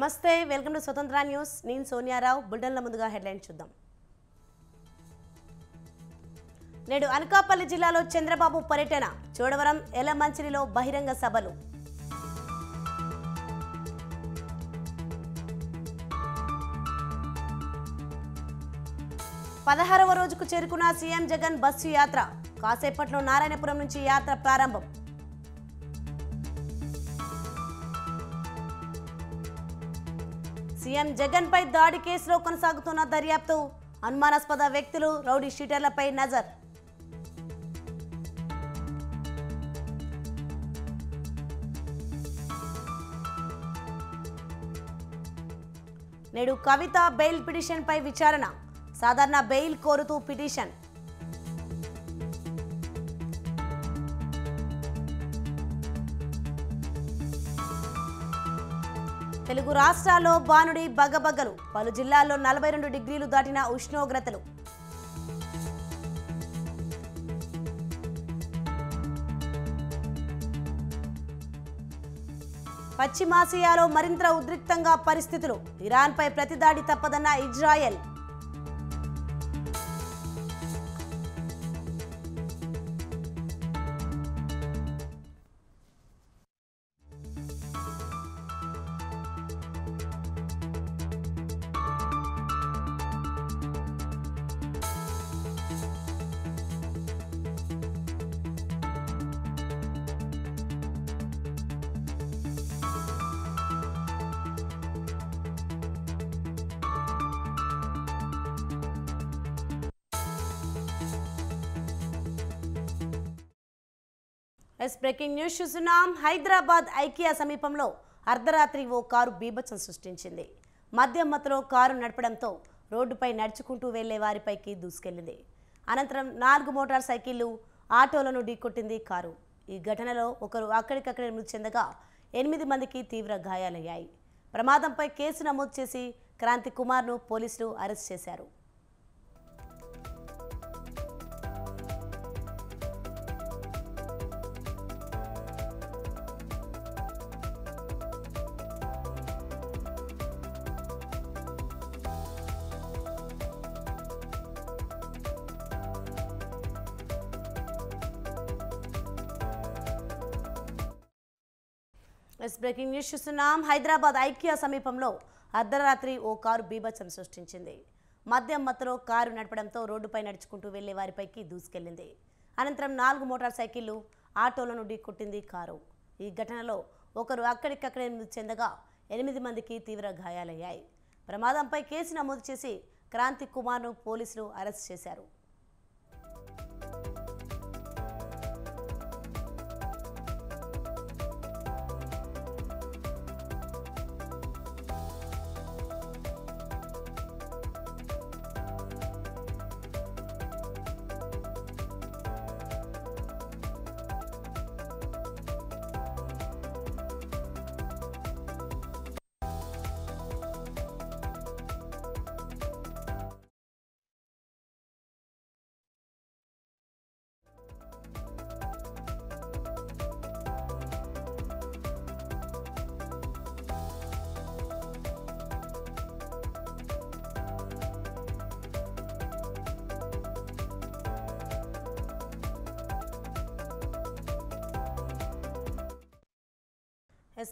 నమస్తే welcome to స్వతంత్ర news నేను సోనియారావు బుల్టన్ల ముందుగా హెడ్లైన్ చూద్దాం నేడు అనకాపల్లి జిల్లాలో చంద్రబాబు పర్యటన చోడవరం ఎలమంచిలిలో బహిరంగ సభలు పదహారవ రోజుకు చేరుకున్న సీఎం జగన్ బస్సు యాత్ర కాసేపట్లో నారాయణపురం నుంచి యాత్ర ప్రారంభం సీఎం జగన్ పై దాడి కేసులో కొనసాగుతున్న దర్యాప్తు అనుమానాస్పద వ్యక్తులు రౌడీ షీటర్లపై నజర్ నేడు కవిత బెయిల్ పిటిషన్ పై విచారణ సాధారణ బెయిల్ కోరుతూ పిటిషన్ తెలుగు రాష్ట్రాల్లో బానుడి బగబగలు పలు జిల్లాల్లో 42 డిగ్రీలు దాటిన ఉష్ణోగ్రతలు పశ్చిమాసియాలో మరింత ఉద్రిక్తంగా పరిస్థితులు ఇరాన్పై ప్రతిదాడి తప్పదన్న ఇజ్రాయెల్ బ్రేకింగ్ న్యూస్ చూస్తున్నాం. హైదరాబాద్ ఐకియా సమీపంలో అర్ధరాత్రి ఓ కారు బీభత్సం సృష్టించింది. మద్యం మత్తులో కారు నడపడంతో రోడ్డుపై నడుచుకుంటూ వెళ్లే వారిపైకి దూసుకెళ్లింది. అనంతరం 4 మోటార్ సైకిళ్లు ఆటోలను ఢీకొట్టింది కారు. ఈ ఘటనలో ఒకరు అక్కడికక్కడే మృతి చెందగా 8 మందికి తీవ్ర గాయాలయ్యాయి. ప్రమాదంపై కేసు నమోదు చేసి క్రాంతి కుమార్ను పోలీసులు అరెస్ట్ చేశారు. బ్రేకింగ్ న్యూస్ చూస్తున్నాం. హైదరాబాద్ ఐకియా సమీపంలో అర్ధరాత్రి ఓ కారు బీభత్సం సృష్టించింది. మద్యం మత్తులో కారు నడపడంతో రోడ్డుపై నడుచుకుంటూ వెళ్లే వారిపైకి దూసుకెళ్లింది. అనంతరం 4 మోటార్ సైకిళ్లు ఆటోలను ఢీకొట్టింది కారు. ఈ ఘటనలో ఒకరు అక్కడికక్కడే మృతి చెందగా 8 మందికి తీవ్ర గాయాలయ్యాయి. ప్రమాదంపై కేసు నమోదు చేసి క్రాంతి కుమార్ను పోలీసులు అరెస్ట్ చేశారు.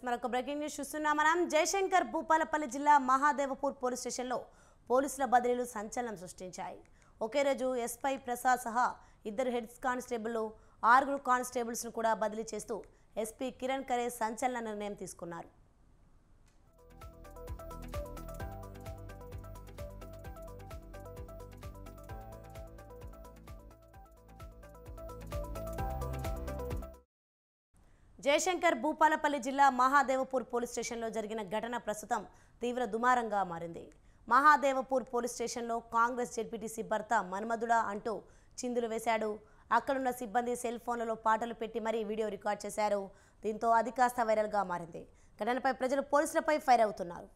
మరొక బ్రేకింగ్ న్యూస్ చూస్తున్నాం. మనం జయశంకర్ భూపాలపల్లి జిల్లా మహాదేవపూర్ పోలీస్ స్టేషన్లో పోలీసుల బదిలీలు సంచలనం సృష్టించాయి. ఒకే రోజు ఎస్పై ప్రసాద్ సహా 2 హెడ్ కానిస్టేబుళ్లు 6 కానిస్టేబుల్స్ను కూడా బదిలీ చేస్తూ ఎస్పీ కిరణ్ ఖరే సంచలన నిర్ణయం తీసుకున్నారు. జయశంకర్ భూపాలపల్లి జిల్లా మహాదేవపూర్ పోలీస్ స్టేషన్లో జరిగిన ఘటన ప్రస్తుతం తీవ్ర దుమారంగా మారింది. మహాదేవపూర్ పోలీస్ స్టేషన్లో కాంగ్రెస్ జెడ్పీటీసీ భర్త మన్మధుడా అంటూ చిందులు వేశాడు. అక్కడున్న సిబ్బంది సెల్ ఫోన్లలో పాటలు పెట్టి మరీ వీడియో రికార్డ్ చేశారు. దీంతో అది కాస్త వైరల్గా మారింది. ఘటనపై ప్రజలు పోలీసులపై ఫైర్ అవుతున్నారు.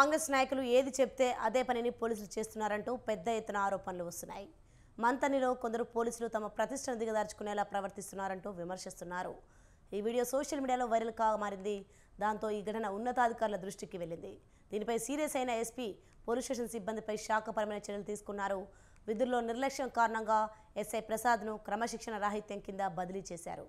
కాంగ్రెస్ నాయకులు ఏది చెప్తే అదే పనిని పోలీసులు చేస్తున్నారంటూ పెద్ద ఎత్తున ఆరోపణలు వస్తున్నాయి. మంతనిలో కొందరు పోలీసులు తమ ప్రతిష్టను దిగదార్చుకునేలా ప్రవర్తిస్తున్నారంటూ విమర్శిస్తున్నారు. ఈ వీడియో సోషల్ మీడియాలో వైరల్గా మారింది. దాంతో ఈ ఘటన ఉన్నతాధికారుల దృష్టికి వెళ్ళింది. దీనిపై సీరియస్ అయిన ఎస్పీ పోలీస్ స్టేషన్ సిబ్బందిపై శాఖపరమైన చర్యలు తీసుకున్నారు. విధుల్లో నిర్లక్ష్యం కారణంగా ఎస్ఐ ప్రసాద్ను క్రమశిక్షణ రాహిత్యం కింద బదిలీ చేశారు.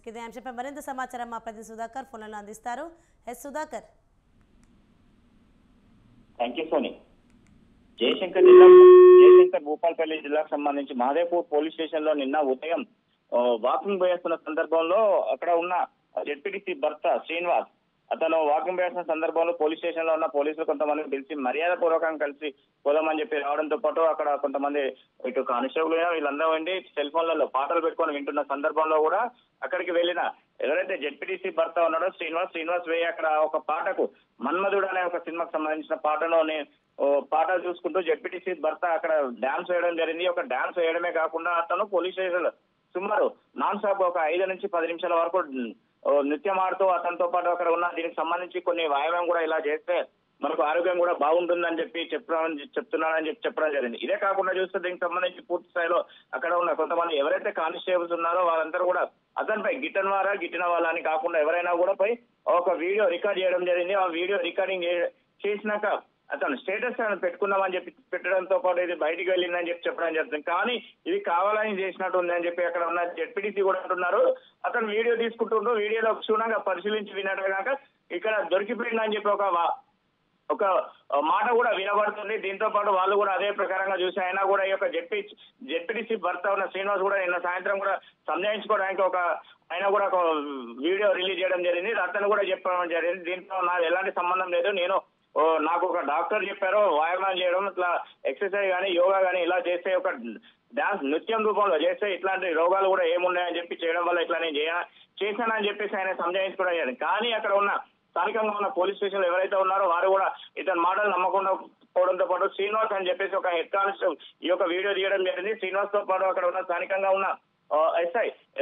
ఇదే అంశంపై మరింత సమాచారం మా ప్రతినిధి సుధాకర్ ఫోన్లలో అందిస్తారు. S Sudhakar. Thank you Soni. Jayashankar Bhupalpally జిల్లాకు సంబంధించి మాదేపూర్ పోలీస్ స్టేషన్ లో నిన్న ఉదయం వాకింగ్ పోయేస్తున్న సందర్భంలో అక్కడ ఉన్న జెడ్పీటీసీ భర్త శ్రీనివాస్ అతను వాకింగ్ పోయేస్తున్న సందర్భంలో పోలీస్ స్టేషన్ లో ఉన్న పోలీసులు కొంతమంది పిలిచి మర్యాద పూర్వకంగా కలిసి పోదామని చెప్పి రావడంతో పాటు అక్కడ కొంతమంది ఇటు కానిస్టేబుల్ వీళ్ళందరూ ఉండి సెల్ ఫోన్లలో పాటలు పెట్టుకొని వింటున్న సందర్భంలో కూడా అక్కడికి వెళ్ళిన ఎవరైతే జెడ్పీటీసీ భర్త ఉన్నాడో శ్రీనివాస్ వేయి అక్కడ ఒక పాటకు మన్మధుడు అనే ఒక సినిమాకు సంబంధించిన పాటలు చూసుకుంటూ జెడ్పీటీసీ భర్త అక్కడ డాన్స్ వేయడం జరిగింది. ఒక డాన్స్ వేయడమే కాకుండా అతను పోలీస్ స్టేషన్ సుమారు నాన్ స్టాప్ ఒక 5 నుంచి 10 నిమిషాల వరకు నృత్యం ఆడుతూ అతనితో పాటు అక్కడ ఉన్న దీనికి సంబంధించి కొన్ని వ్యాయామం కూడా ఇలా చేస్తే మనకు ఆరోగ్యం కూడా బాగుంటుందని చెప్పి చెప్తున్నానని చెప్పడం జరిగింది. ఇదే కాకుండా చూస్తే దీనికి సంబంధించి పూర్తి స్థాయిలో అక్కడ ఉన్న కొంతమంది ఎవరైతే కానిస్టేబుల్స్ ఉన్నారో వాళ్ళందరూ కూడా అతనిపై గిట్టిన వాళ్ళని కాకుండా ఎవరైనా కూడా పై ఒక వీడియో రికార్డ్ చేయడం జరిగింది. ఆ వీడియో రికార్డింగ్ చేసినాక అతను స్టేటస్ పెట్టుకున్నామని చెప్పి పెట్టడంతో పాటు ఇది బయటికి వెళ్ళిందని చెప్పడం జరుగుతుంది. కానీ ఇది కావాలని చేసినట్టు ఉందని చెప్పి అక్కడ ఉన్న జెడ్పీటీసీ కూడా అంటున్నారు. అతను వీడియో తీసుకుంటుంటూ వీడియోలో క్షుణ్ణంగా పరిశీలించి విన్నట్టు కాక ఇక్కడ దొరికిపోయిందని చెప్పి ఒక మాట కూడా వినబడుతుంది. దీంతో పాటు వాళ్ళు కూడా అదే ప్రకారంగా చూసి అయినా కూడా ఈ యొక్క జెడ్పీటీసీ భర్త ఉన్న శ్రీనివాస్ కూడా నిన్న సాయంత్రం కూడా సంజాయించుకోవడానికి ఆయన కూడా ఒక వీడియో రిలీజ్ చేయడం జరిగింది. అతను కూడా చెప్పడం జరిగింది. దీంతో నాకు ఎలాంటి సంబంధం లేదు, నాకు ఒక డాక్టర్ చెప్పారు వ్యాయామం చేయడం ఇట్లా ఎక్సర్సైజ్ కానీ యోగా కానీ ఇలా చేస్తే ఒక డాన్స్ నృత్యం రూపంలో చేస్తే ఇట్లాంటి రోగాలు కూడా ఏమున్నాయని చెప్పి చేయడం వల్ల ఇట్లా నేను చేశానని చెప్పేసి ఆయన సంజాయించుకోవడం జరిగింది. కానీ అక్కడ ఉన్న స్థానికంగా ఉన్న పోలీస్ స్టేషన్ లో ఎవరైతే ఉన్నారో వారు కూడా ఇతని మాటలు నమ్మకుండా పోవడంతో పాటు శ్రీనివాస్ అని చెప్పేసి ఒక హెడ్ కానిస్టేబుల్ ఈ యొక్క వీడియో తీయడం జరిగింది. శ్రీనివాస్ తో పాటు అక్కడ ఉన్న స్థానికంగా ఉన్న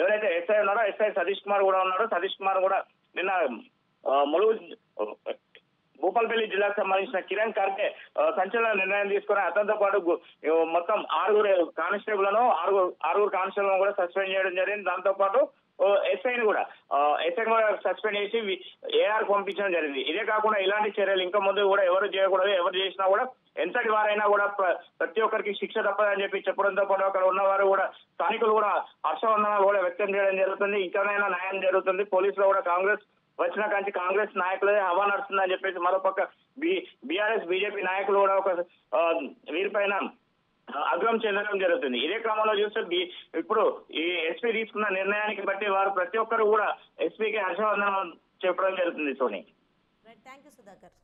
ఎవరైతే ఎస్ఐ ఉన్నారో ఎస్ఐ సతీష్ కుమార్ కూడా ఉన్నాడో సతీష్ కుమార్ కూడా నిన్న భూపాలపల్లి జిల్లాకు సంబంధించిన కిరణ్ కార్కే సంచలన నిర్ణయం తీసుకుని అతనితో పాటు మొత్తం 6 కానిస్టేబుల్లను 6 కానిస్టేబుల్ను కూడా సస్పెండ్ చేయడం జరిగింది. దాంతో పాటు ఎస్ఐని కూడా సస్పెండ్ చేసి ఏఆర్ పంపించడం జరిగింది. ఇదే కాకుండా ఇలాంటి చర్యలు ఇంకా ముందు కూడా ఎవరు చేయకూడదు, ఎవరు చేసినా కూడా ఎంతటి వారైనా కూడా ప్రతి ఒక్కరికి శిక్ష తప్పదని చెప్పి చెప్పడంతో పాటు అక్కడ ఉన్నవారు కూడా స్థానికులు కూడా హర్షవందనాలు కూడా వ్యక్తం చేయడం జరుగుతుంది. ఇంకనైనా న్యాయం జరుగుతుంది. పోలీసులు కూడా కాంగ్రెస్ వచ్చిన కాంచి కాంగ్రెస్ నాయకులే హవా నడుస్తుందని చెప్పేసి మరోపక్క బీఆర్ఎస్ బీజేపీ నాయకులు కూడా ఒక వీరిపైన ఆగ్రహం చెందడం జరుగుతుంది. ఇదే క్రమంలో చూస్తే ఇప్పుడు ఈ ఎస్పీ తీసుకున్న నిర్ణయానికి బట్టి వారు ప్రతి ఒక్కరు కూడా ఎస్పీకి హర్షవందనం చెప్పడం జరుగుతుంది. Soni. Thank you Sudhakar.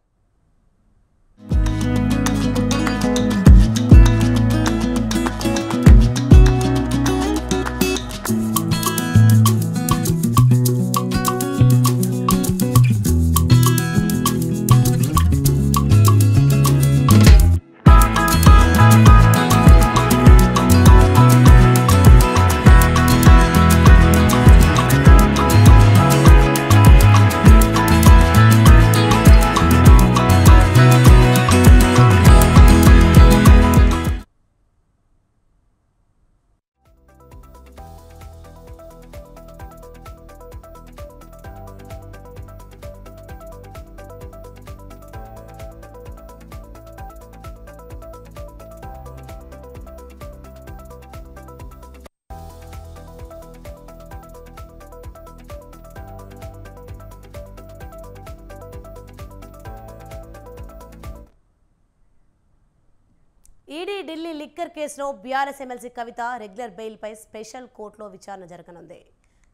ED Delhi liquor కేసులో బీఆర్ఎస్ ఎమ్మెల్సీ కవిత రెగ్యులర్ బెయిల్పై స్పెషల్ కోర్టులో విచారణ జరగనుంది.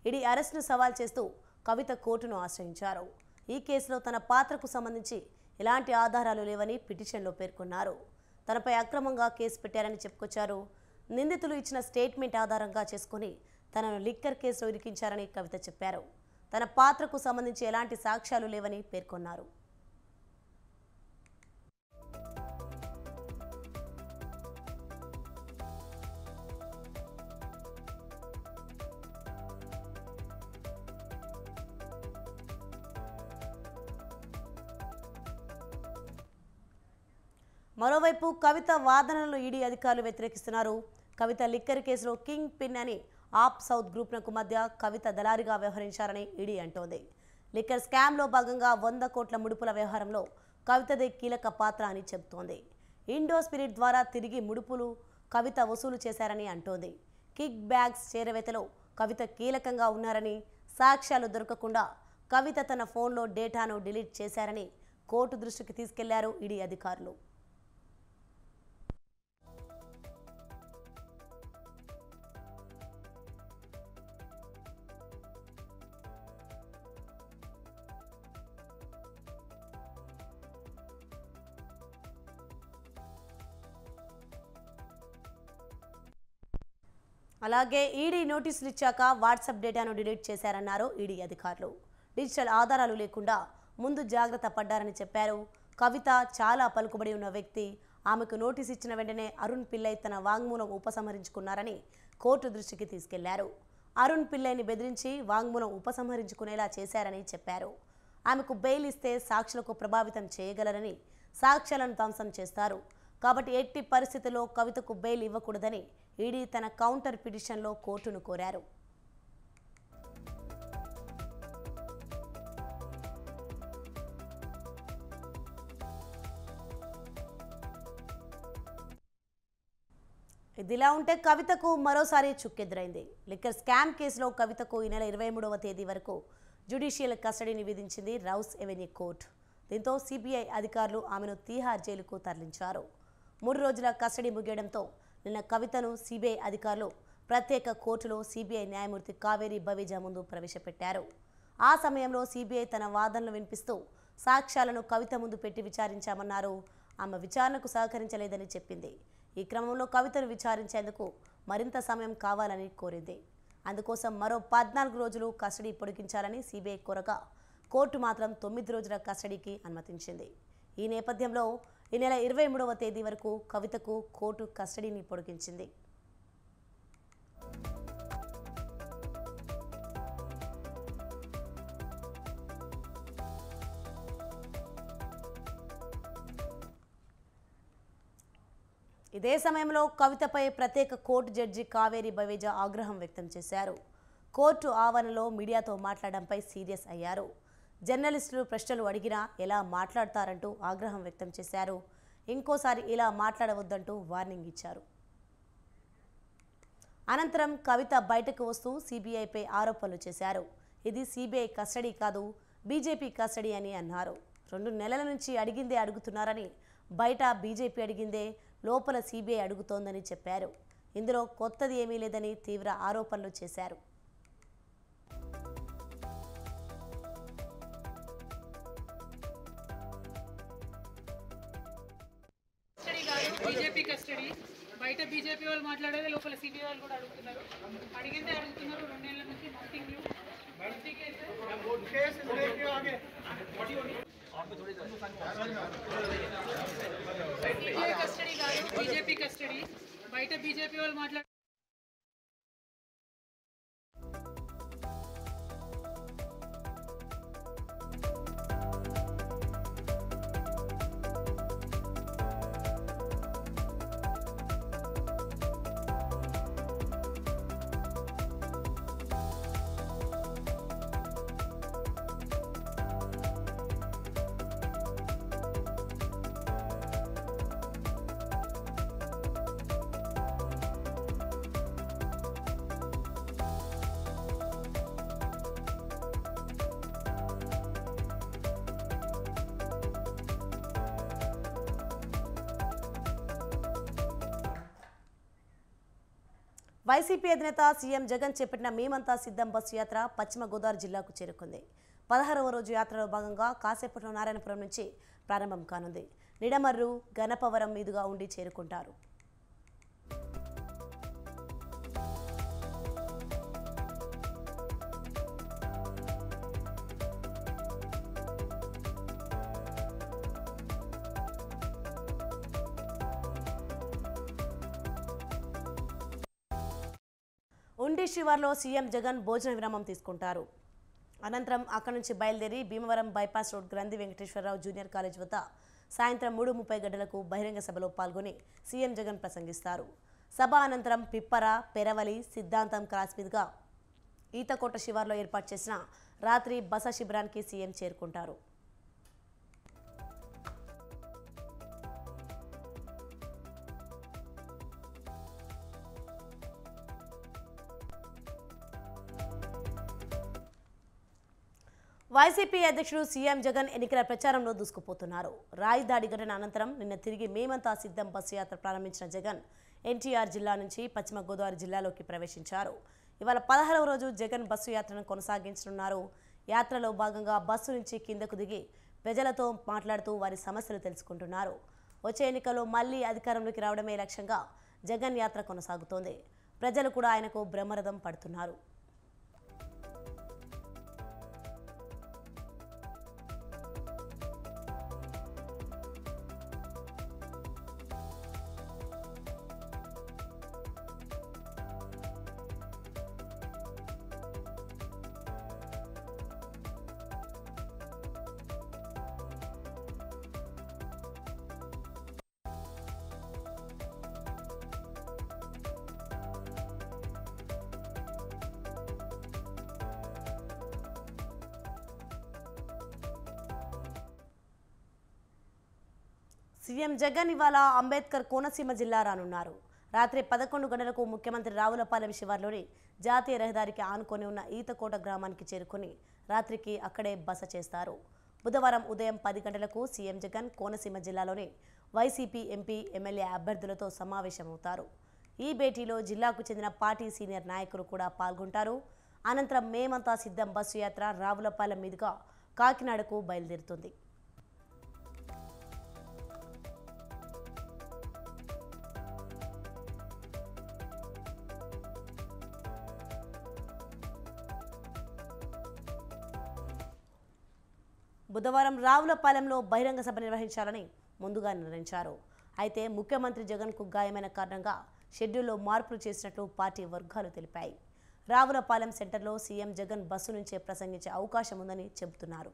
ఈడీ అరెస్టును సవాల్ చేస్తూ కవిత కోర్టును ఆశ్రయించారు. ఈ కేసులో తన పాత్రకు సంబంధించి ఎలాంటి ఆధారాలు లేవని పిటిషన్లో పేర్కొన్నారు. తనపై అక్రమంగా కేసు పెట్టారని చెప్పుకొచ్చారు. నిందితులు ఇచ్చిన స్టేట్మెంట్ ఆధారంగా చేసుకుని తనను లిక్కర్ కేసులో ఇరికించారని కవిత చెప్పారు. తన పాత్రకు సంబంధించి ఎలాంటి సాక్ష్యాలు లేవని పేర్కొన్నారు. మరోవైపు కవిత వాదనలను ఈడీ అధికారులు వ్యతిరేకిస్తున్నారు. కవిత లిక్కర్ కేసులో కింగ్ పిన్ అని ఆప్ సౌత్ గ్రూప్లకు మధ్య కవిత దళారిగా వ్యవహరించారని ఈడీ అంటోంది. లిక్కర్ స్కామ్లో భాగంగా 100 కోట్ల ముడుపుల వ్యవహారంలో కవితదే కీలక పాత్ర అని చెబుతోంది. ఇండో స్పిరిట్ ద్వారా తిరిగి ముడుపులు కవిత వసూలు చేశారని అంటోంది. కిక్ బ్యాగ్స్ చేరవేతలో కవిత కీలకంగా ఉన్నారని, సాక్ష్యాలు దొరకకుండా కవిత తన ఫోన్లో డేటాను డిలీట్ చేశారని కోర్టు దృష్టికి తీసుకెళ్లారు ఈడీ అధికారులు. అలాగే ఈడీ నోటీసులు ఇచ్చాక వాట్సాప్ డేటాను డిలీట్ చేశారన్నారు ఈడీ అధికారులు. డిజిటల్ ఆధారాలు లేకుండా ముందు జాగ్రత్త పడ్డారని చెప్పారు. కవిత చాలా పలుకుబడి ఉన్న వ్యక్తి. ఆమెకు నోటీసు ఇచ్చిన వెంటనే అరుణ్ పిల్లై తన వాంగ్మూలం ఉపసంహరించుకున్నారని కోర్టు దృష్టికి తీసుకెళ్లారు. అరుణ్ పిల్లైని బెదిరించి వాంగ్మూలం ఉపసంహరించుకునేలా చేశారని చెప్పారు. ఆమెకు బెయిల్ ఇస్తే సాక్షులకు ప్రభావితం చేయగలరని, సాక్ష్యాలను ధ్వంసం చేస్తారు కాబట్టి ఎట్టి పరిస్థితుల్లో కవితకు బెయిల్ ఇవ్వకూడదని ఈడీ తన కౌంటర్ పిటిషన్లో కోర్టును కోరారు. ఇదిలా ఉంటే కవితకు మరోసారి చుక్కెదురైంది. లిక్కర్ స్కామ్ కేసులో కవితకు ఈ నెల 23వ తేదీ వరకు జ్యుడిషియల్ కస్టడీని విధించింది రౌస్ ఎవెన్యూ కోర్టు. దీంతో సిబిఐ అధికారులు ఆమెను తీహార్ జైలుకు తరలించారు. 3 రోజుల కస్టడీ ముగియడంతో నిన్న కవితను సిబిఐ అధికారులు ప్రత్యేక కోర్టులో సిబిఐ న్యాయమూర్తి కావేరి బవేజా ముందు ప్రవేశపెట్టారు. ఆ సమయంలో సిబిఐ తన వాదనలు వినిపిస్తూ సాక్ష్యాలను కవిత ముందు పెట్టి విచారించామన్నారు. ఆమె విచారణకు సహకరించలేదని చెప్పింది. ఈ క్రమంలో కవితను విచారించేందుకు మరింత సమయం కావాలని కోరింది. అందుకోసం మరో 14 రోజులు కస్టడీ పొడిగించాలని సిబిఐ కోరగా కోర్టు మాత్రం 9 రోజుల కస్టడీకి అనుమతించింది. ఈ నేపథ్యంలో ఈ నెల 23వ తేదీ వరకు కవితకు కోర్టు కస్టడీని పొడిగించింది. ఇదే సమయంలో కవితపై ప్రత్యేక కోర్టు జడ్జి కావేరి బవేజా ఆగ్రహం వ్యక్తం చేశారు. కోర్టు ఆవరణలో మీడియాతో మాట్లాడడంపై సీరియస్ అయ్యారు. జర్నలిస్టులు ప్రశ్నలు అడిగినా ఎలా మాట్లాడతారంటూ ఆగ్రహం వ్యక్తం చేశారు. ఇంకోసారి ఇలా మాట్లాడవద్దంటూ వార్నింగ్ ఇచ్చారు. అనంతరం కవిత బయటకు వస్తూ సిబిఐపై ఆరోపణలు చేశారు. ఇది సిబిఐ కస్టడీ కాదు, బీజేపీ కస్టడీ అని అన్నారు. 2 నెలల నుంచి అడిగిందే అడుగుతున్నారని, బయట బీజేపీ అడిగిందే లోపల సిబిఐ అడుగుతోందని చెప్పారు. ఇందులో కొత్తది ఏమీ లేదని తీవ్ర ఆరోపణలు చేశారు. బీజేపీ కస్టడీ బయట బీజేపీ వాళ్ళు మాట్లాడేది లోపల సిబిఐ వాళ్ళు కూడా అడుగుతున్నారు. అడిగిందే అడుగుతున్నారు. 2 నెలల నుంచి నథింగ్ న్యూ. సిబిఐ కస్టడీ కాదు, బీజేపీ కస్టడీ. బయట బీజేపీ వాళ్ళు మాట్లాడే వైసీపీ అధినేత సీఎం జగన్ చేపట్టిన మేమంతా సిద్ధం బస్సు యాత్ర పశ్చిమ గోదావరి జిల్లాకు చేరుకుంది. 16వ రోజు యాత్రలో భాగంగా కాసేపట్లో నారాయణపురం నుంచి ప్రారంభం కానుంది. నిడమర్రు గణపవరం మీదుగా ఉండి చేరుకుంటారు. ఉండి శివార్లో సీఎం జగన్ భోజన విరామం తీసుకుంటారు. అనంతరం అక్కడి నుంచి బయలుదేరి భీమవరం బైపాస్ రోడ్ గ్రంథి వెంకటేశ్వరరావు జూనియర్ కాలేజ్ వద్ద సాయంత్రం 3:30 గంటలకు బహిరంగ సభలో పాల్గొని సీఎం జగన్ ప్రసంగిస్తారు. సభ అనంతరం పిప్పర, పెరవలి, సిద్ధాంతం క్రాస్ మీదుగా ఈతకోట శివార్లో ఏర్పాటు చేసిన రాత్రి బస శిబిరానికి సీఎం చేరుకుంటారు. వైసీపీ అధ్యక్షుడు సీఎం జగన్ ఎన్నికల ప్రచారంలో దూసుకుపోతున్నారు. రాయిదాడి ఘటన అనంతరం నిన్న తిరిగి మేమంతా సిద్ధం బస్సు యాత్ర ప్రారంభించిన జగన్ ఎన్టీఆర్ జిల్లా నుంచి పశ్చిమ గోదావరి జిల్లాలోకి ప్రవేశించారు. ఇవాళ 16వ రోజు జగన్ బస్సు యాత్రను కొనసాగించనున్నారు. యాత్రలో భాగంగా బస్సు నుంచి కిందకు దిగి ప్రజలతో మాట్లాడుతూ వారి సమస్యలు తెలుసుకుంటున్నారు. వచ్చే ఎన్నికల్లో మళ్లీ అధికారంలోకి రావడమే లక్ష్యంగా జగన్ యాత్ర కొనసాగుతోంది. ప్రజలు కూడా ఆయనకు బ్రహ్మరథం పడుతున్నారు. సీఎం జగన్ ఇవాళ అంబేద్కర్ కోనసీమ జిల్లా రానున్నారు. రాత్రి 11 గంటలకు ముఖ్యమంత్రి రావులపాలెం శివార్లోని జాతీయ రహదారికి ఆనుకొని ఉన్న ఈతకోట గ్రామానికి చేరుకుని రాత్రికి అక్కడే బస చేస్తారు. బుధవారం ఉదయం 10 గంటలకు సీఎం జగన్ కోనసీమ జిల్లాలోని వైసీపీ ఎంపీ, ఎమ్మెల్యే అభ్యర్థులతో సమావేశమవుతారు. ఈ భేటీలో జిల్లాకు చెందిన పార్టీ సీనియర్ నాయకులు కూడా పాల్గొంటారు. అనంతరం మేమంతా సిద్ధం బస్సు యాత్ర రావులపాలెం మీదుగా కాకినాడకు బయలుదేరుతుంది. బుధవారం రావులపాలెంలో బహిరంగ సభ నిర్వహించాలని ముందుగా నిర్ణయించారు. అయితే ముఖ్యమంత్రి జగన్కు గాయమైన కారణంగా షెడ్యూల్లో మార్పులు చేసినట్లు పార్టీ వర్గాలు తెలిపాయి. రావులపాలెం సెంటర్లో సీఎం జగన్ బస్సు నుంచే ప్రసంగించే అవకాశం ఉందని చెబుతున్నారు.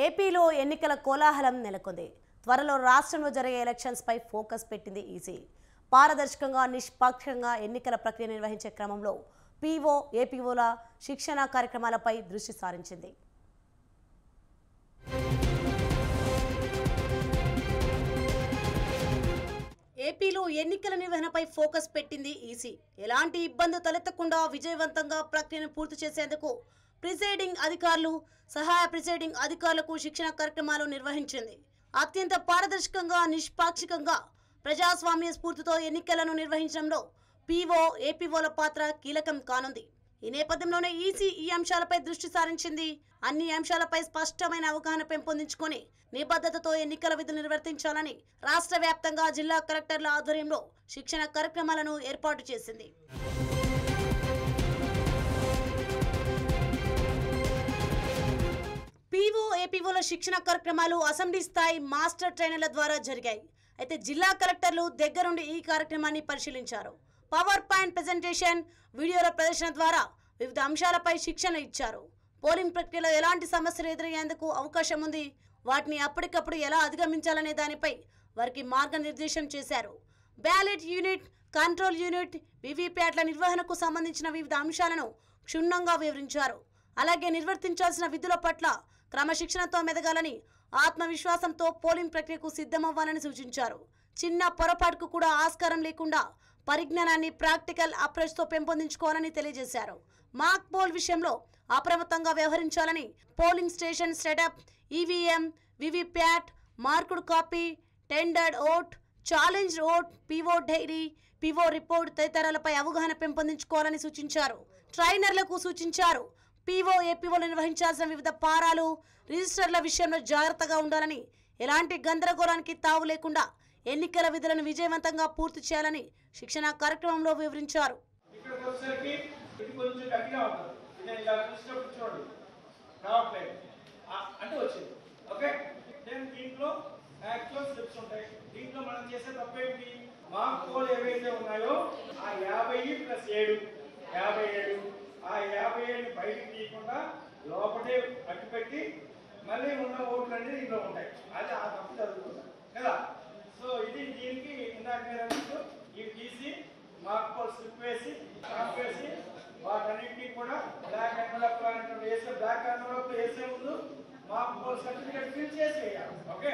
ఏపీలో ఎన్నికల కోలాహలం నెలకొంది. త్వరలో రాష్ట్రంలో జరిగే ఎలక్షన్స్పై ఫోకస్ పెట్టింది ఈసీ. పారదర్శకంగా, నిష్పక్షంగా ఎన్నికల ప్రక్రియ నిర్వహించే క్రమంలో పీఓ, ఏపీఓల శిక్షణ కార్యక్రమాలపై దృష్టి సారించింది. ఏపీలో ఎన్నికల నిర్వహణపై ఫోకస్ పెట్టింది ఈసీ. ఎలాంటి ఇబ్బంది తలెత్తకుండా విజయవంతంగా ప్రక్రియను పూర్తి చేసేందుకు ప్రిసైడింగ్ అధికారులు, సహాయ ప్రిసైడింగ్ అధికారులకు శిక్షణ కార్యక్రమాలు నిర్వహించింది. అత్యంత పారదర్శకంగా, నిష్పాక్షికంగా, ప్రజాస్వామ్య స్ఫూర్తితో ఎన్నికలను నిర్వహించడంలో పీఓ, ఏపీఓల పాత్ర కీలకం కానుంది. ఈ నేపథ్యంలోనే ఈసీ ఈ అంశాలపై దృష్టి సారించింది. అన్ని అంశాలపై స్పష్టమైన అవగాహన పెంపొందించుకొని నిబద్ధతతో ఎన్నికల విధులు నిర్వర్తించాలని రాష్ట్ర వ్యాప్తంగా జిల్లా కలెక్టర్ల ఆధ్వర్యంలో శిక్షణ కార్యక్రమాలను ఏర్పాటు చేసింది. పీఓ, ఏపీఓల శిక్షణ కార్యక్రమాలు అసెంబ్లీ స్థాయి మాస్టర్ ట్రైనర్ల ద్వారా జరిగాయి. అయితే జిల్లా కలెక్టర్లు దగ్గరుండి ఈ కార్యక్రమాన్ని పరిశీలించారు. పవర్ పాయింట్ ప్రెజెంటేషన్, వీడియోల ప్రదర్శన ద్వారా వివిధ అంశాలపై శిక్షణ ఇచ్చారు. పోలింగ్ ప్రక్రియలో ఎలాంటి సమస్యలు ఎదురయ్యేందుకు అవకాశం ఉంది, వాటిని అప్పటికప్పుడు ఎలా అధిగమించాలనే దానిపై వారికి మార్గనిర్దేశం చేశారు. బ్యాలెట్ యూనిట్, కంట్రోల్ యూనిట్, వీవీప్యాట్ల నిర్వహణకు సంబంధించిన వివిధ అంశాలను క్షుణ్ణంగా వివరించారు. అలాగే నిర్వర్తించాల్సిన విధుల పట్ల క్రమశిక్షణతో మెదగాలని, ఆత్మవిశ్వాసంతో పోలింగ్ ప్రక్రియకు సిద్ధమవ్వాలని సూచించారు. చిన్న పొరపాటుకు కూడా ఆస్కారం లేకుండా పరిజ్ఞానాన్ని ప్రాక్టికల్ అప్రోచ్తో పెంపొందించుకోవాలని తెలియజేశారు. మాక్ పోల్ విషయంలో అప్రమత్తంగా వ్యవహరించాలని, polling station setup, EVM, VVPAT, marked copy, tendered vote, challenge vote, PO diary, PO report తదితరాలపై అవగాహన పెంపొందించుకోవాలని సూచించారు. ట్రైనర్లకు సూచించారు. పీవో, ఏపీఓలు నిర్వహించాల్సిన వివిధ పారాలు, రిజిస్టర్ల విషయంలో జాగ్రత్తగా ఉండాలని, ఎలాంటి గందరగోళానికి తావు లేకుండా ఎన్నికల విధులను విజయవంతంగా పూర్తి చేయాలని శిక్షణ కార్యక్రమంలో వివరించారు. దీంట్లో మనం చేసే తప్పేంటి? మాక్ పోల్ ఏవైతే ఉన్నాయో ఆ 50+7 57 ఆ 57 బయటికి తీయకుండా లోపటే అట్టుపెట్టి మళ్ళీ ఉన్న ఓట్లన్నీ దీంట్లో ఉంటాయి. అది ఆ తప్పు జరుగుతుంది కదా. సో ఇది దీనికి ఇందాక మీరు ఇవి తీసి మాక్ పోల్ స్లిప్ వేసి స్టాంప్ వేసి వాటన్నింటినీ కూడా బ్లాక్ ఎన్వలప్ వేసే బ్లాక్ ఎన్వలప్ వేసే ముందు మాక్ పోల్ సర్టిఫికేట్ ఫిల్ చేసి వేయాలి. ఓకే,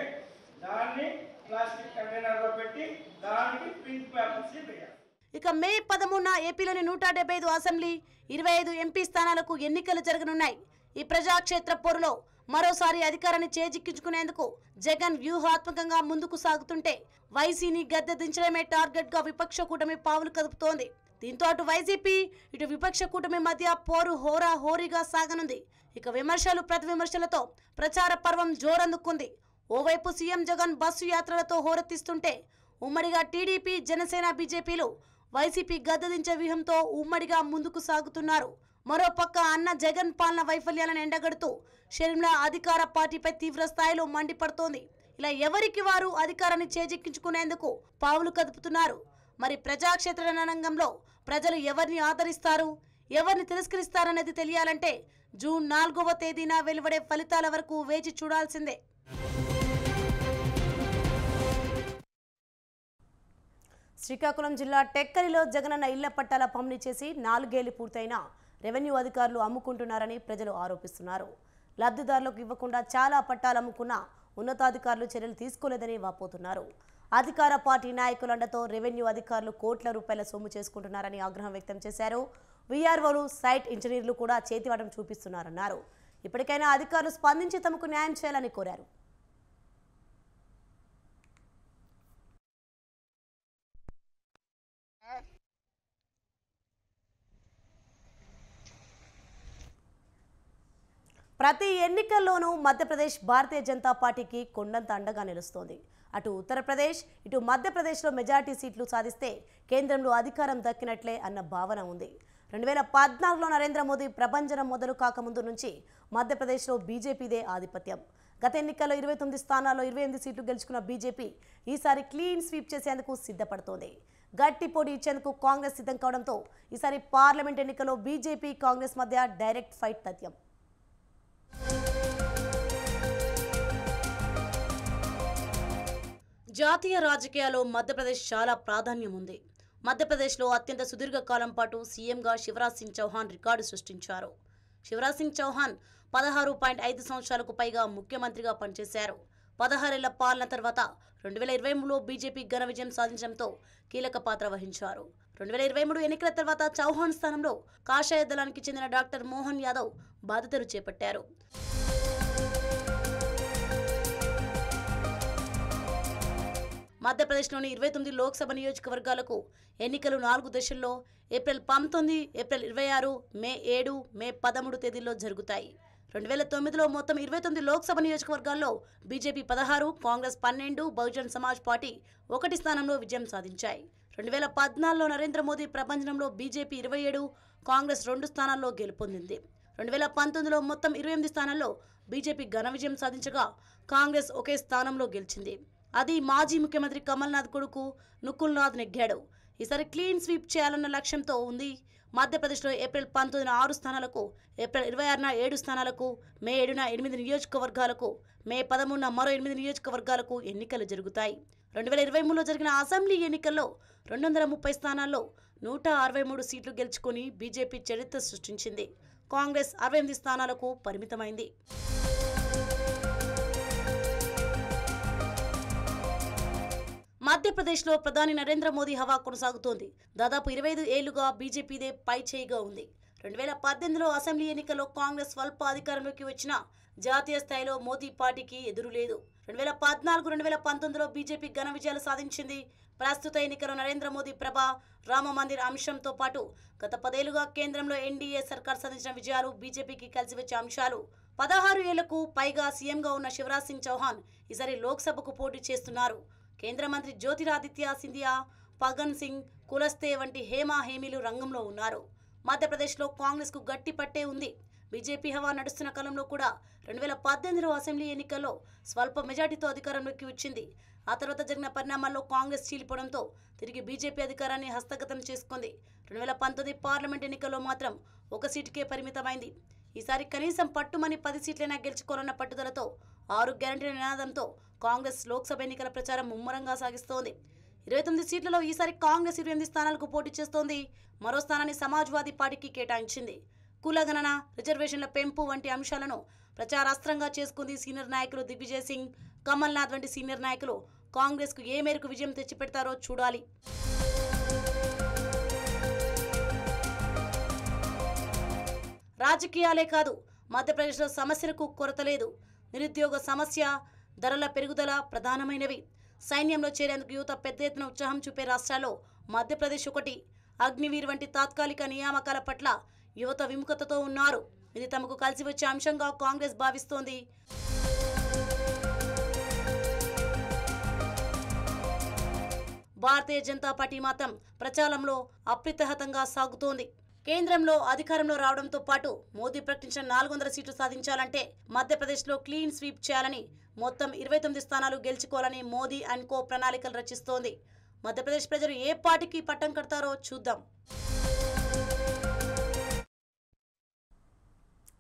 దాన్ని ప్లాస్టిక్ కంటైనర్లో పెట్టి దానికి పింక్ పేపర్స్ వేయాలి. ఇక మే 13న ఏపీలోని 175 అసెంబ్లీ, 25 ఎంపీ స్థానాలకు ఎన్నికలు జరగనున్నాయి. ఈ ప్రజాక్షేత్ర పోరులో మరోసారి అధికారాన్ని చేజిక్కించుకునేందుకు జగన్ వ్యూహాత్మకంగా ముందుకు సాగుతుంటే వైసీని గద్దె దించడమే టార్గెట్ గా విపక్ష కూటమి పావులు కదుపుతోంది. దీంతో అటు వైసీపీ ఇటు విపక్ష కూటమి మధ్య పోరు హోరీగా సాగనుంది. ఇక విమర్శలు ప్రతి విమర్శలతో ప్రచార పర్వం జోరందుకుంది. ఓవైపు సీఎం జగన్ బస్సు యాత్రలతో హోరెత్తిస్తుంటే ఉమ్మడిగా టీడీపీ, జనసేన, బీజేపీలు వైసీపీ గద్దెదించే వ్యూహంతో ఉమ్మడిగా ముందుకు సాగుతున్నారు. మరోపక్క అన్న జగన్ పాలన వైఫల్యాలను ఎండగడుతూ షర్మిల అధికార పార్టీపై తీవ్ర స్థాయిలో మండిపడుతోంది. ఇలా ఎవరికి వారు అధికారాన్ని చేజిక్కించుకునేందుకు పావులు కదుపుతున్నారు. మరి ప్రజాక్షేత్ర రంగంలో ప్రజలు ఎవరిని ఆదరిస్తారు, ఎవరిని తిరస్కరిస్తారనేది తెలియాలంటే జూన్ 4వ తేదీన వెలువడే ఫలితాల వరకు వేచి చూడాల్సిందే. శ్రీకాకుళం జిల్లా టెక్కలిలో జగనన్న ఇళ్ల పట్టాల పంపిణీ చేసి 4 ఏళ్లు పూర్తయినా రెవెన్యూ అధికారులు అమ్ముకుంటున్నారని ప్రజలు ఆరోపిస్తున్నారు. లబ్ధిదారులకు ఇవ్వకుండా చాలా పట్టాలు అమ్ముకున్న ఉన్నతాధికారులు చర్యలు తీసుకోలేదని వాపోతున్నారు. అధికార పార్టీ నాయకుల అండతో రెవెన్యూ అధికారులు కోట్ల రూపాయల సొమ్ము చేసుకుంటున్నారని ఆగ్రహం వ్యక్తం చేశారు. వీఆర్ఓలు, సైట్ ఇంజనీర్లు కూడా చేతివాటం చూపిస్తున్నారన్నారు. ఇప్పటికైనా అధికారులు స్పందించి తమకు న్యాయం చేయాలని కోరారు. ప్రతి ఎన్నికల్లోనూ మధ్యప్రదేశ్ భారతీయ జనతా పార్టీకి కొండంత అండగా నిలుస్తోంది. అటు ఉత్తరప్రదేశ్, ఇటు మధ్యప్రదేశ్లో మెజార్టీ సీట్లు సాధిస్తే కేంద్రంలో అధికారం దక్కినట్లే అన్న భావన ఉంది. 2014లో నరేంద్ర మోదీ ప్రభంజనం మొదలు కాకముందు నుంచి మధ్యప్రదేశ్లో బీజేపీదే ఆధిపత్యం. గత ఎన్నికల్లో 29 స్థానాల్లో 28 సీట్లు గెలుచుకున్న బీజేపీ ఈసారి క్లీన్ స్వీప్ చేసేందుకు సిద్ధపడుతోంది. గట్టి పోటీ ఇచ్చేందుకు కాంగ్రెస్ సిద్ధం కావడంతో ఈసారి పార్లమెంట్ ఎన్నికల్లో బీజేపీ, కాంగ్రెస్ మధ్య డైరెక్ట్ ఫైట్ తథ్యం. జాతీయ రాజకీయాల్లో మధ్యప్రదేశ్ చాలా ప్రాధాన్యం ఉంది. మధ్యప్రదేశ్లో అత్యంత సుదీర్ఘ కాలం పాటు సీఎంగా శివరాజ్ సింగ్ చౌహాన్ రికార్డు సృష్టించారు. శివరాజ్ సింగ్ చౌహాన్ 16.5 సంవత్సరాలకు పైగా ముఖ్యమంత్రిగా పనిచేశారు. 16 ఏళ్ల పాలన తర్వాత 2023లో బీజేపీ ఘన విజయం సాధించడంతో కీలక పాత్ర వహించారు. 2023 ఎన్నికల తర్వాత చౌహాన్ స్థానంలో కాషాయ దళానికి చెందిన డాక్టర్ మోహన్ యాదవ్ బాధ్యతలు చేపట్టారు. మధ్యప్రదేశ్లోని 29 లోక్సభ నియోజకవర్గాలకు ఎన్నికలు 4 దశల్లో ఏప్రిల్ 19, ఏప్రిల్ 26, మే 7, మే 13 తేదీల్లో జరుగుతాయి. 2009లో మొత్తం 29 లోక్సభ నియోజకవర్గాల్లో బీజేపీ 16, కాంగ్రెస్ 12, బహుజన్ సమాజ్ పార్టీ 1 స్థానంలో విజయం సాధించాయి. 2014లో నరేంద్ర మోదీ ప్రభంజనంలో బీజేపీ 27, కాంగ్రెస్ 2 స్థానాల్లో గెలుపొందింది. 2019లో మొత్తం 28 స్థానాల్లో బీజేపీ ఘన విజయం సాధించగా కాంగ్రెస్ 1 స్థానంలో గెలిచింది. అది మాజీ ముఖ్యమంత్రి కమల్నాథ్ కొడుకు నుకుల్నాథ్ నెగ్గాడు. ఈసారి క్లీన్ స్వీప్ చేయాలన్న లక్ష్యంతో ఉంది. మధ్యప్రదేశ్లో ఏప్రిల్ 19న 6 స్థానాలకు, ఏప్రిల్ 26న 7 స్థానాలకు, మే 7న 8 నియోజకవర్గాలకు, మే 13న మరో 8 నియోజకవర్గాలకు ఎన్నికలు జరుగుతాయి. 2023లో జరిగిన అసెంబ్లీ ఎన్నికల్లో 230 స్థానాల్లో 163 సీట్లు గెలుచుకొని బీజేపీ చరిత్ర సృష్టించింది. కాంగ్రెస్ 68 స్థానాలకు పరిమితమైంది. మధ్యప్రదేశ్లో ప్రధాని నరేంద్ర మోదీ హవా కొనసాగుతోంది. దాదాపు 25 ఏళ్లుగా బీజేపీదే పై చేయిగా ఉంది. 2018లో అసెంబ్లీ ఎన్నికల్లో కాంగ్రెస్ స్వల్ప అధికారంలోకి వచ్చిన జాతీయ స్థాయిలో మోదీ పార్టీకి ఎదురు లేదు. 2014-2019లో బీజేపీ ఘన విజయాలు సాధించింది. ప్రస్తుత ఎన్నికల్లో నరేంద్ర మోదీ ప్రభ రామ మందిర్ అంశంతో పాటు గత 10 ఏళ్లుగా కేంద్రంలో ఎన్డీఏ సర్కార్ సాధించిన విజయాలు బీజేపీకి కలిసి వచ్చే అంశాలు. 16 ఏళ్లకు పైగా సీఎంగా ఉన్న శివరాజ్ సింగ్ చౌహాన్ ఈసారి లోక్సభకు పోటీ చేస్తున్నారు. కేంద్ర మంత్రి జ్యోతిరాదిత్య సింధియా, ఫగ్గన్ సింగ్ కులస్తే వంటి హేమీలు రంగంలో ఉన్నారు. మధ్యప్రదేశ్లో కాంగ్రెస్కు గట్టి పట్టే ఉంది. బీజేపీ హవా నడుస్తున్న కాలంలో కూడా 2018లో అసెంబ్లీ ఎన్నికల్లో స్వల్ప మెజార్టీతో అధికారంలోకి వచ్చింది. ఆ తర్వాత జరిగిన పరిణామాల్లో కాంగ్రెస్ చీలిపోవడంతో తిరిగి బీజేపీ అధికారాన్ని హస్తగతం చేసుకుంది. 2019 పార్లమెంట్ ఎన్నికల్లో మాత్రం ఒక సీటుకే పరిమితమైంది. ఈసారి కనీసం పట్టుమని 10 సీట్లైనా గెలుచుకోవాలన్న పట్టుదలతో 6 గ్యారంటీల నినాదంతో కాంగ్రెస్ లోక్సభ ఎన్నికల ప్రచారం ముమ్మరంగా సాగిస్తోంది. 29 సీట్లలో ఈసారి కాంగ్రెస్ 28 స్థానాలకు పోటీ చేస్తోంది. మరో స్థానాన్ని సమాజ్వాదీ పార్టీకి కేటాయించింది. కులగణన, రిజర్వేషన్ల పెంపు వంటి అంశాలను ప్రచారాస్త్రంగా చేసుకుంది. సీనియర్ నాయకులు దిగ్విజయ్ సింగ్, కమల్నాథ్ వంటి సీనియర్ నాయకులు కాంగ్రెస్కు ఏ మేరకు విజయం తెచ్చిపెడతారో చూడాలి. రాజకీయాలే కాదు, మధ్యప్రదేశ్లో సమస్యలకు కొరత లేదు. నిరుద్యోగ సమస్య, ధరల పెరుగుదల ప్రధానమైనవి. సైన్యంలో చేరేందుకు యువత పెద్ద ఎత్తున ఉత్సాహం చూపే రాష్ట్రాల్లో మధ్యప్రదేశ్ ఒకటి. అగ్నివీర్ వంటి తాత్కాలిక నియామకాల పట్ల యువత విముఖతతో ఉన్నారు. ఇది తమకు కలిసి వచ్చే అంశంగా కాంగ్రెస్ భావిస్తోంది. భారతీయ జనతా పార్టీ మాత్రం ప్రచారంలో అప్రతిహతంగా సాగుతోంది. కేంద్రంలో అధికారంలో రావడంతో పాటు మోదీ ప్రకటించిన 400 సీట్లు సాధించాలంటే మధ్యప్రదేశ్లో క్లీన్ స్వీప్ చేయాలని, మొత్తం 29 స్థానాలు గెలుచుకోవాలని మోదీ అండ్ కో ప్రణాళికలు రచిస్తోంది. మధ్యప్రదేశ్ ప్రజలు ఏ పార్టీకి పట్టం కడతారో చూద్దాం.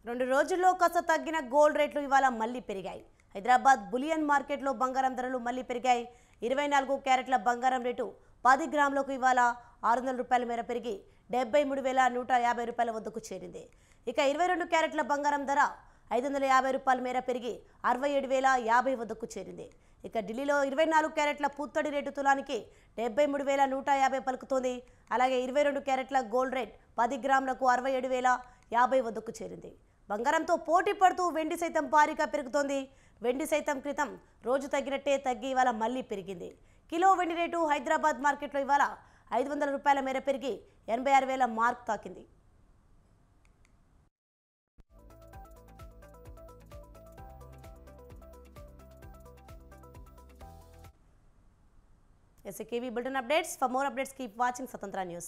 2 రోజుల్లో కాస్త తగ్గిన గోల్డ్ రేట్లు ఇవాళ మళ్లీ పెరిగాయి. హైదరాబాద్ బులియన్ మార్కెట్లో బంగారం ధరలు మళ్లీ పెరిగాయి. 24 క్యారెట్ల బంగారం రేటు 10 గ్రాములకు ఇవాళ 600 రూపాయల మేర పెరిగి 73,150 రూపాయల వద్దకు చేరింది. ఇక 22 క్యారెట్ల బంగారం ధర 550 రూపాయల మేర పెరిగి 67,050 వద్దకు చేరింది. ఇక ఢిల్లీలో 24 క్యారెట్ల పుత్తడి రేటు తులానికి 73,150 పలుకుతోంది. అలాగే 22 క్యారెట్ల గోల్డ్ రేట్ 10 గ్రాములకు 67,050 వద్దకు చేరింది. బంగారంతో పోటీ పడుతూ వెండి సైతం భారీగా పెరుగుతోంది. వెండి సైతం క్రితం రోజు తగ్గినట్టే తగ్గి ఇవాళ మళ్లీ పెరిగింది. కిలో వెండి రేటు హైదరాబాద్ మార్కెట్లో ఇవాళ 500 రూపాయల మేర పెరిగి 86,000 మార్క్ తాకింది. SKV Bulletin updates. For more updates, keep watching Swatantra News.